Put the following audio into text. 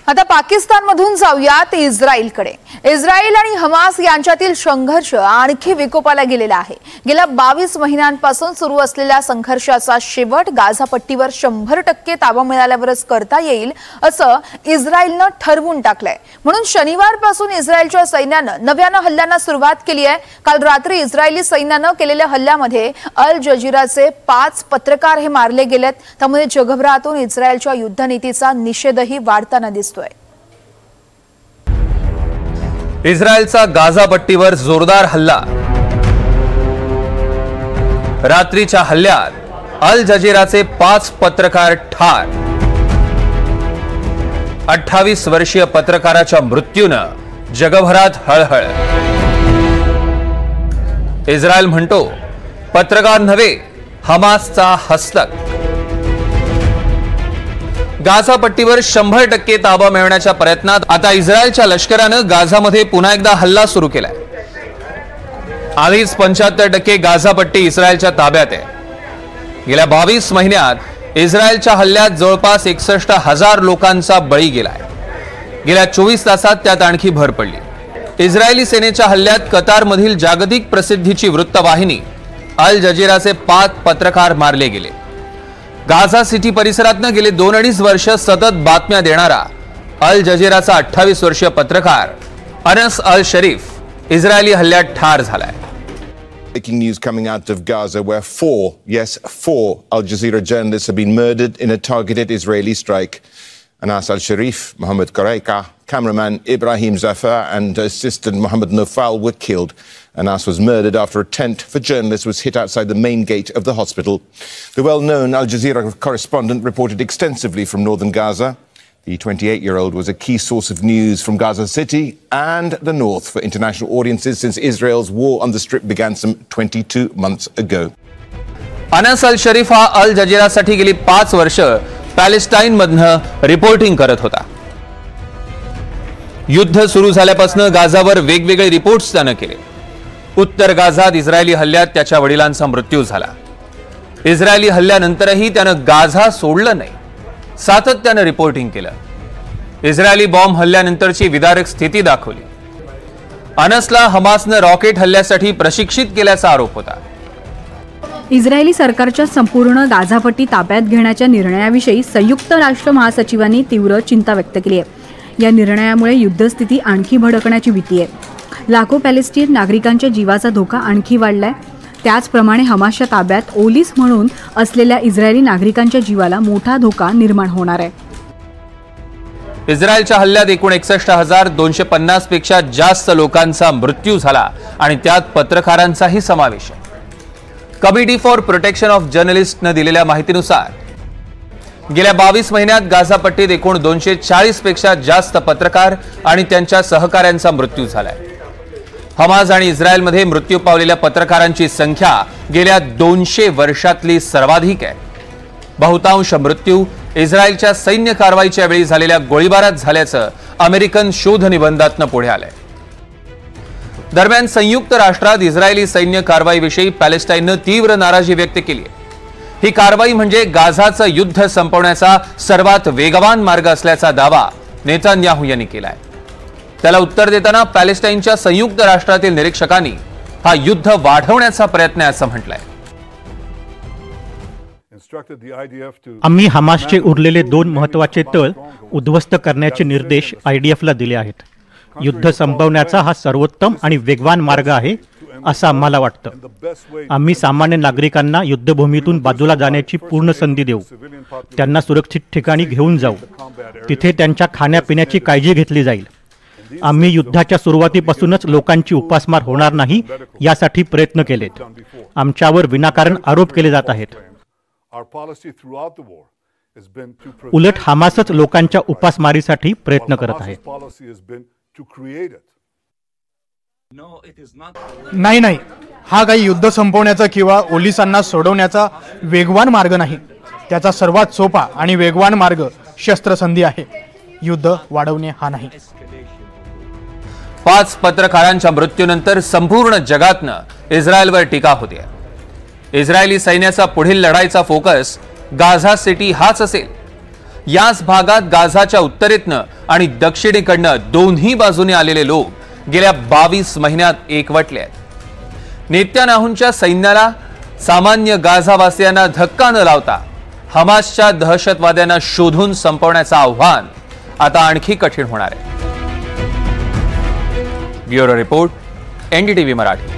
आता पाकिस्तानमधून जाऊयात इस्रायलकडे। इस्रायल आणि हमास यांच्यातील संघर्ष आणखी विकोपाला गेलेला आहे। गेल्या 22 महिन्यांपासून सुरू असलेल्या संघर्षाचा शेवट गाझा पट्टीवर 100% ताबा मिळाल्यावरच करता येईल असं इस्रायलने ठरवून टाकलंय। म्हणून शनिवारपासून इस्रायलच्या सैन्याने नव्याने हल्ल्यांना सुरुवात केली आहे। काल रात्री इस्रायली सैन्याने केलेल्या हल्ल्यामध्ये अल जजीराचे 5 पत्रकार हे मारले गेलेत। त्यामुळे जगभरातून इस्रायलच्या युद्धनीतीचा निषेधही वाढताना दिसतोय। इस्रायलचा गाझा पट्टीवर जोरदार हल्ला। रात्रीच्या हल्ल्यात अल जजीराचे 5 पत्रकार ठार। 28 वर्षीय पत्रकाराच्या मृत्यूने जगभरात हळहळ। इस्रायल म्हणतो पत्रकार नव्हे, हमासचा हस्तक। गाझा पट्टीवर 100% ताबा मिळवण्याच्या प्रयत्नात आता इस्रायलच्या लष्करानं गाझामध्ये पुन्हा एकदा हल्ला सुरू केलाय। आधीच 75% गाझा पट्टी इस्रायलच्या ताब्यात आहे। गेल्या 22 महिन्यात इस्रायलच्या हल्ल्यात जवळपास 61,000 लोकांचा बळी गेलाय। गेल्या 24 तासात त्यात आणखी भर पडली। इस्रायली सेनेच्या हल्ल्यात कतारमधील जागतिक प्रसिद्धीची वृत्तवाहिनी अल जजीराचे 5 पत्रकार मारले गेले। गाझा सिटी परिसरातनं गेले 2-2.5 वर्ष सतत बातम्या देणारा अल जजीराचा 28 वर्षीय पत्रकार अनस अल शरीफ इस्रायली हल्ल्यात ठार झालाय। Breaking news coming out of Gaza where 4 Al Jazeera journalists have been murdered in a targeted Israeli strike. Anas al-Sharif, Mohammed Koreika, cameraman Ibrahim Zafar and assistant Mohammed Nofal were killed. Anas was murdered after a tent for journalists was hit outside the main gate of the hospital. The well-known Al Jazeera correspondent reported extensively from northern Gaza. The 28-year-old was a key source of news from Gaza City and the north for international audiences since Israel's war on the Strip began some 22 months ago. Anas अल शरीफ हा अल जजीरासाठी गेली 5 वर्ष पॅलेस्टाईनमधनं reporting करत होता। युद्ध सुरू झाल्यापासून गाझावर वेगवेगळे reports त्यानं केले। उत्तर गाझात इस्रायली हल्ल्यात त्याच्या वडिलांचा मृत्यू झाला। इस्रायली हल्ल्यानंतरही त्यानं गाझा सोडलं नाही, सातत्यानं रिपोर्टिंग केलं। इस्रायली बॉम्ब हल्ल्यानंतरची विदारक स्थिती दाखवली। अनसला हमासनं रॉकेट हल्ल्यासाठी प्रशिक्षित केल्याचा आरोप होता। इस्रायली सरकारच्या संपूर्ण गाझापट्टी ताब्यात घेण्याच्या निर्णयाविषयी संयुक्त राष्ट्र महासचिवांनी तीव्र चिंता व्यक्त केली आहे। या निर्णयामुळे युद्धस्थिती आणखी भडकण्याची भीती आहे। लाखो पॅलेस्टीन नागरिकांच्या जीवाचा धोका आणखी वाढलाय। त्याचप्रमाणे हमासच्या ताब्यात ओलीस म्हणून असलेल्या इस्रायली नागरिकांच्या जीवाला मोठा धोका निर्माण होणार आहे। इस्रायलच्या हल्ल्यात एकूण 61,250 पेक्षा जास्त लोकांचा मृत्यू झाला आणि त्यात पत्रकारांचाही समावेश आहे। कमिटी फॉर प्रोटेक्शन ऑफ जर्नलिस्टनं दिलेल्या माहितीनुसार गेल्या 22 महिन्यात गाझा पट्टीत एकूण 240 पेक्षा जास्त पत्रकार आणि त्यांच्या सहकाऱ्यांचा मृत्यू झालाय। हमास आणि इस्रायलमध्ये मृत्यू पावलेल्या पत्रकारांची संख्या गेल्या 200 वर्षातली सर्वाधिक आहे। बहुतांश मृत्यू इस्रायलच्या सैन्य कारवाईच्या वेळी झालेल्या गोळीबारात झाल्याचं अमेरिकन शोध निबंधातनं पुढे आलंय। दरम्यान संयुक्त राष्ट्रात इस्रायली सैन्य कारवाईविषयी पॅलेस्टाईननं तीव्र नाराजी व्यक्त केली आहे। ही कारवाई म्हणजे गाझाचं युद्ध संपवण्याचा सर्वात वेगवान मार्ग असल्याचा दावा नेतान्याहू यांनी केलाय। त्याला उत्तर देताना पॅलेस्टाईनच्या संयुक्त राष्ट्रातील निरीक्षकांनी हा युद्ध वाढवण्याचा प्रयत्न आहे असं म्हटलंय। आम्ही हमासचे उरलेले 2 महत्त्वाचे तळ उद्ध्वस्त करण्याचे निर्देश आयडीएफला दिले आहेत। युद्ध संपवण्याचा हा सर्वोत्तम आणि वेगवान मार्ग आहे असं आम्हाला वाटतं। आम्ही सामान्य नागरिकांना युद्धभूमीतून बाजूला जाण्याची पूर्ण संधी देऊ, त्यांना सुरक्षित ठिकाणी घेऊन जाऊ, तिथे त्यांच्या खाण्यापिण्याची काळजी घेतली जाईल। आम्ही युद्धाच्या सुरुवातीपासूनच लोकांची उपासमार होणार नाही यासाठी प्रयत्न केलेत। आमच्यावर विनाकारण आरोप केले जात आहेत। उलट हमासच लोकांच्या उपासमारीसाठी प्रयत्न करत आहे। नाही, हा काही युद्ध संपवण्याचा किंवा ओलिसांना सोडवण्याचा वेगवान मार्ग नाही। त्याचा सर्वात सोपा आणि वेगवान मार्ग शस्त्रसंधी आहे, युद्ध वाढवणे हा नाही। 5 पत्रकारांच्या मृत्यूनंतर संपूर्ण जगातनं इस्रायलवर टीका होते। इस्रायली सैन्याचा पुढील लढाईचा फोकस गाझा सिटी हाच असेल। याच भागात गाझाच्या उत्तरेतनं आणि दक्षिणेकडनं दोन्ही बाजूने आलेले लोक गेल्या 22 महिन्यात एकवटले आहेत। नेत्यानाहूंच्या सैन्याला सामान्य गाझावासियांना धक्का न लावता हमासच्या दहशतवाद्यांना शोधून संपवण्याचं आव्हान आता आणखी कठीण होणार आहे। Bureau report, NDTV Marathi.